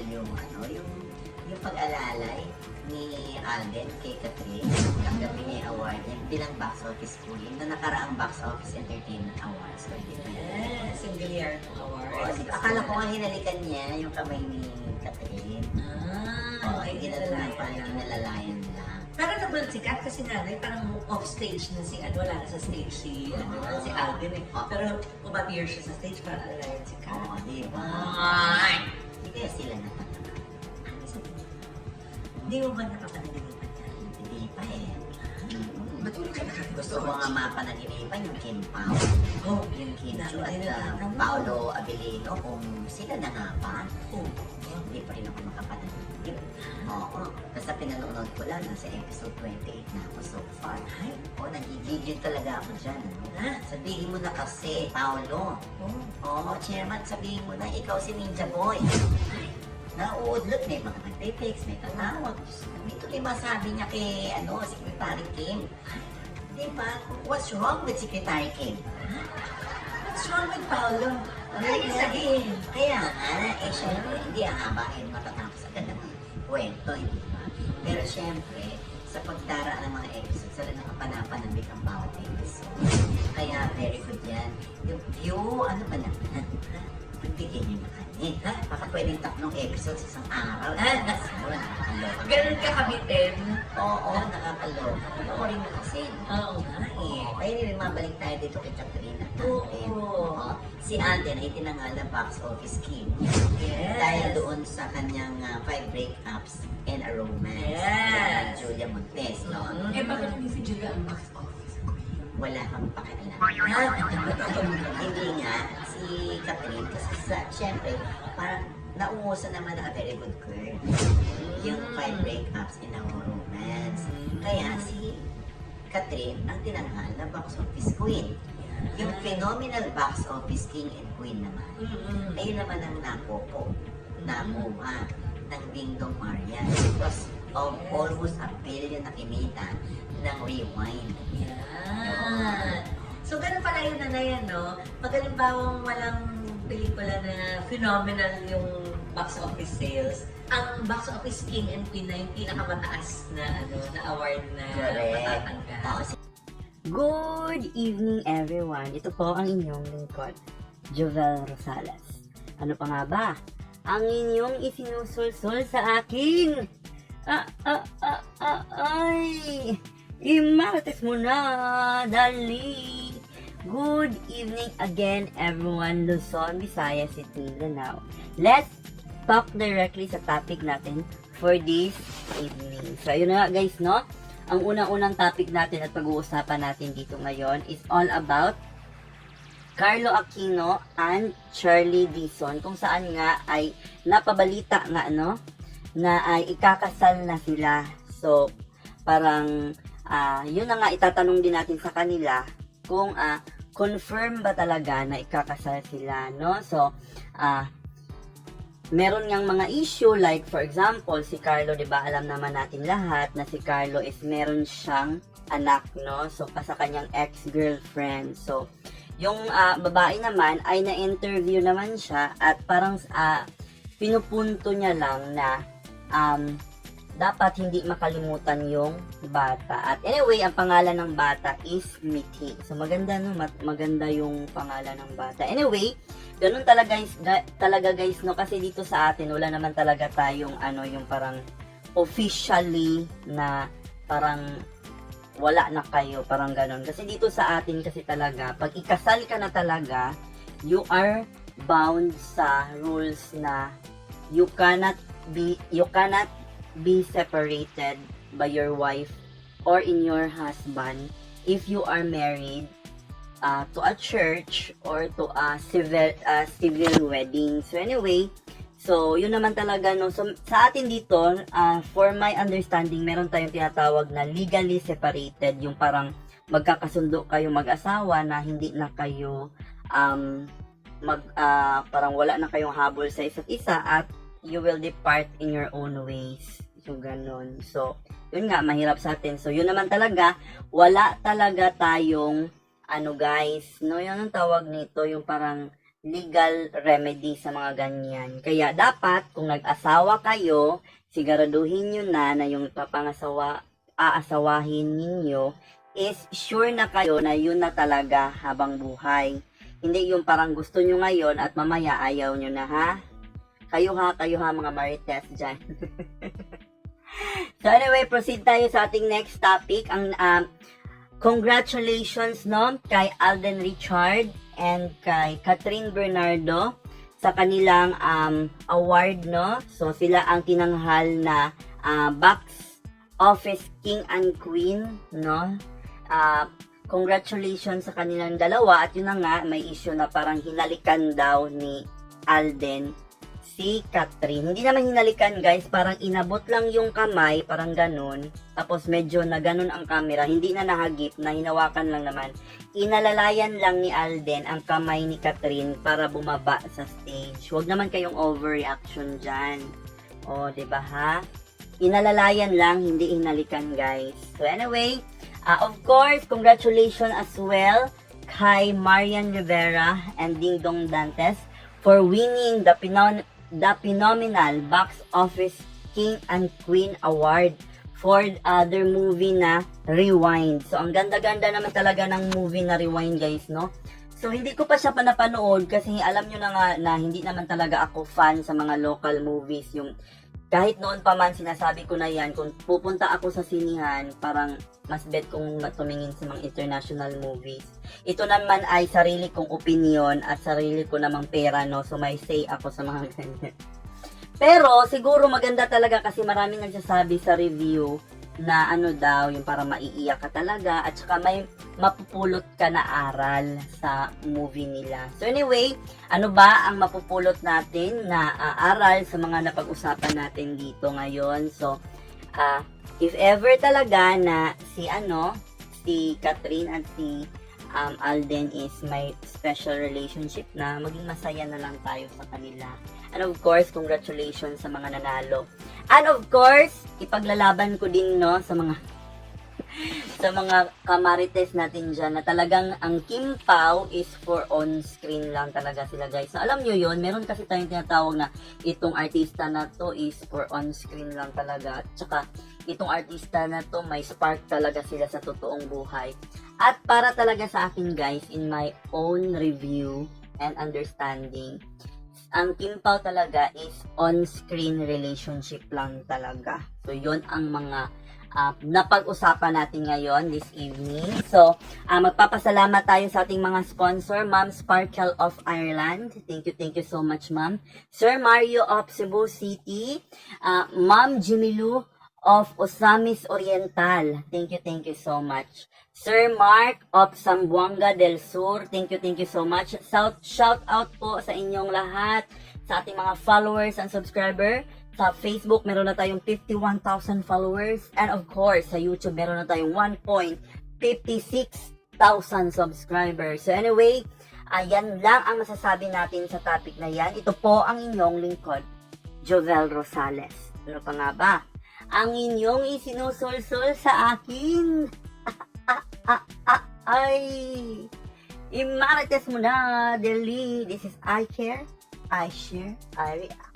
yung yung pag-alalay ni Alden kay Catherine. Tanggapin niya yung award niya bilang box office queen na nakaraang box office entertainment awards. So, Yes, yung Gallardo Award. akala ko nga hinalikan niya yung kamay ni Catherine. Hindi na lang parang ginalalayan lang. Pero nagulat si Kat kasi nanay parang off-stage na si wala na sa stage si Alvin eh. Pero umappear siya sa stage para alalayan si Kat. Oo, di ba? Hindi kaya sila natatama. Hindi mo ba nakapanaginipan yan? Hindi pa eh. Ba't hindi ka Gusto ko nga mapanaginipan yung Kim Pao. Oh, Yung Kim Chu Dami at na Paolo Abilino kung sila na nga ba. Oh. Hindi pa rin ako makapanaginipan. Oo. Basta pinanonood ko lang sa episode 28 na ako so far. Ay, nagigigil talaga ako dyan. Sabihin mo na kasi, Paolo. Oo, chairman, sabihin mo na, ikaw si Ninja Boy. Nauudlot, may mga nagpe-text, may tatawag. Dito rin masabi niya kay, Secretary Kim. Di ba? What's wrong with Secretary Kim? What's wrong with Paolo? Kaya nga, syempre, hindi habain matatapos agad ng kwento, hindi ba? Pero syempre, sa pagdara ng mga episodes, sila nakapanapanabi ang bawat episode. Kaya very good yan. Yung view, ano ba naman? Pagbigyan nyo na kami. Baka pwedeng 3 episodes isang araw. Nakakaloka. Ganun ka kabitin? Oo, nakakaloka. Panoorin mo kasi. Oo nga eh. Kaya rin mabalik tayo dito kay Catherine at Oo. Alden. Si Alden ay tinangal na box office king. Yes. Dahil doon sa kanyang 5 breakups and a romance. Yes. With Julia Montes, no? Bakit hindi si Julia ang box office? Wala kang pakialam. Hindi nga, si Catherine, kasi syempre, parang naungusan naman na a very good girl. Yung 5 breakups and a romance. Kaya si Catherine ang tinanghal na box office queen. Yung phenomenal box office king and queen naman, ayun naman ang nakuha ng Ding Dong Marian because of almost 1 billion na kinita ng Rewind. Yan. So, ganun pala yun na yan, no? Pag halimbawang walang pelikula na phenomenal yung box office sales, ang box office king and queen na yung pinakamataas na, na award na matatanggap. Good evening everyone. Ito po ang inyong lingkod, Jovel Rosales. Ano pa nga ba? Ang inyong isinusulsul sa akin. Ay! Imarates mo na, dali! Good evening again everyone, Luzon, Visayas, at Mindanao. Let's talk directly sa topic natin for this evening. So, ayun na nga guys, no? Ang unang-unang topic natin at pag-uusapan natin dito ngayon is all about Carlo Aquino and Charlie Dizon, kung saan nga ay napabalita nga na ay ikakasal na sila. So, parang yun na nga itatanong din natin sa kanila kung confirm ba talaga na ikakasal sila, no? So, meron niyang mga issue like for example si Carlo, 'di ba? Alam naman natin lahat na si Carlo is meron siyang anak, no? So sa kanyang ex-girlfriend. So yung babae naman ay na-interview naman siya at parang pinupunto niya lang na dapat hindi makalimutan yung bata. At anyway, ang pangalan ng bata is Mithi. So maganda, no? Maganda yung pangalan ng bata. Anyway, ganun talaga guys, no? Kasi dito sa atin wala naman talaga tayong yung parang officially na parang wala na kayo, parang ganun. Kasi dito sa atin kasi talaga pag ikasal ka na talaga, you are bound sa rules na you cannot be separated by your wife or in your husband if you are married to a church or to a civil wedding. So anyway, so yun naman talaga, no. So sa atin dito, for my understanding, meron tayong tinatawag na legally separated, yung parang magkakasundo kayo mag-asawa na hindi na kayo parang wala na kayong habol sa isa't isa at you will depart in your own ways. Yung ganon. So, yun nga, mahirap sa atin. So, yun naman talaga, wala talaga tayong, guys, no, yun ang tawag nito, yung parang legal remedy sa mga ganyan. Kaya dapat, kung nag-asawa kayo, siguraduhin nyo na yung aasawahin ninyo is sure na kayo na yun na talaga habang buhay. Hindi yung parang gusto nyo ngayon at mamaya ayaw nyo na, ha? Kayo ha, mga marites dyan. So anyway, proceed tayo sa ating next topic. Ang congratulations no kay Alden Richard and kay Catherine Bernardo sa kanilang award no. So sila ang tinanghal na box office king and queen no. Congratulations sa kanilang dalawa at yun na nga may issue na parang hinalikan daw ni Alden si Catherine. Hindi naman hinalikan guys, parang inabot lang yung kamay, parang ganun. Tapos medyo na ganun ang camera, hindi na nahagip, na hinawakan lang naman. Inalalayan lang ni Alden ang kamay ni Catherine para bumaba sa stage. Huwag naman kayong overreaction dyan. O, diba ha? Inalalayan lang, hindi hinalikan guys. So anyway, of course, congratulations as well kay Marian Rivera and Ding Dong Dantes for winning the phenomenal Box Office King and Queen Award for their movie na Rewind. So, ang ganda-ganda naman talaga ng movie na Rewind, guys, no? So, hindi ko pa siya napanood kasi alam nyo na nga na hindi naman talaga ako fan sa mga local movies. Yung kahit noon pa man sinasabi ko na yan, kung pupunta ako sa sinihan, parang mas bet kong tumingin sa mga international movies. Ito naman ay sarili kong opinion at sarili ko namang pera, no? So, may say ako sa mga ganyan. Pero, siguro maganda talaga kasi maraming nagsasabi sa review na ano daw, yung para maiiyak ka talaga at saka may mapupulot ka na aral sa movie nila. So, anyway, ano ba ang mapupulot natin na aral sa mga napag-usapan natin dito ngayon? So, if ever talaga na si Catherine at si Alden is may special relationship na, maging masaya na lang tayo sa kanila. And of course, congratulations sa mga nanalo. And of course, ipaglalaban ko din no sa mga kamarites natin dyan na talagang ang Kim Pao is for on-screen lang talaga sila guys. So, alam nyo yun, meron kasi tayong tinatawag na itong artista na to is for on-screen lang talaga. Tsaka itong artista na to may spark talaga sila sa totoong buhay. At para talaga sa akin guys, in my own review and understanding, ang Kim Pao talaga is on-screen relationship lang talaga. So, yun ang mga napag-usapan natin ngayon this evening. So, magpapasalamat tayo sa ating mga sponsor, Ma'am Sparkle of Ireland. Thank you so much, Ma'am. Sir Mario of Cebu City, Ma'am Jimilu of Osamis Oriental. Thank you so much. Sir Mark of Zamboanga del Sur. Thank you so much. Shout out po sa inyong lahat, sa ating mga followers and subscriber. Sa Facebook, meron na tayong 51,000 followers. And of course, sa YouTube, meron na tayong 1.56,000 subscribers. So anyway, ayan lang ang masasabi natin sa topic na yan. Ito po ang inyong lingkod, Jovel Rosales. Ano pa nga ba? Ang inyong isinusulsul sa akin. Ay, imarites mo na, Deli. This is I Care, I Share, I React.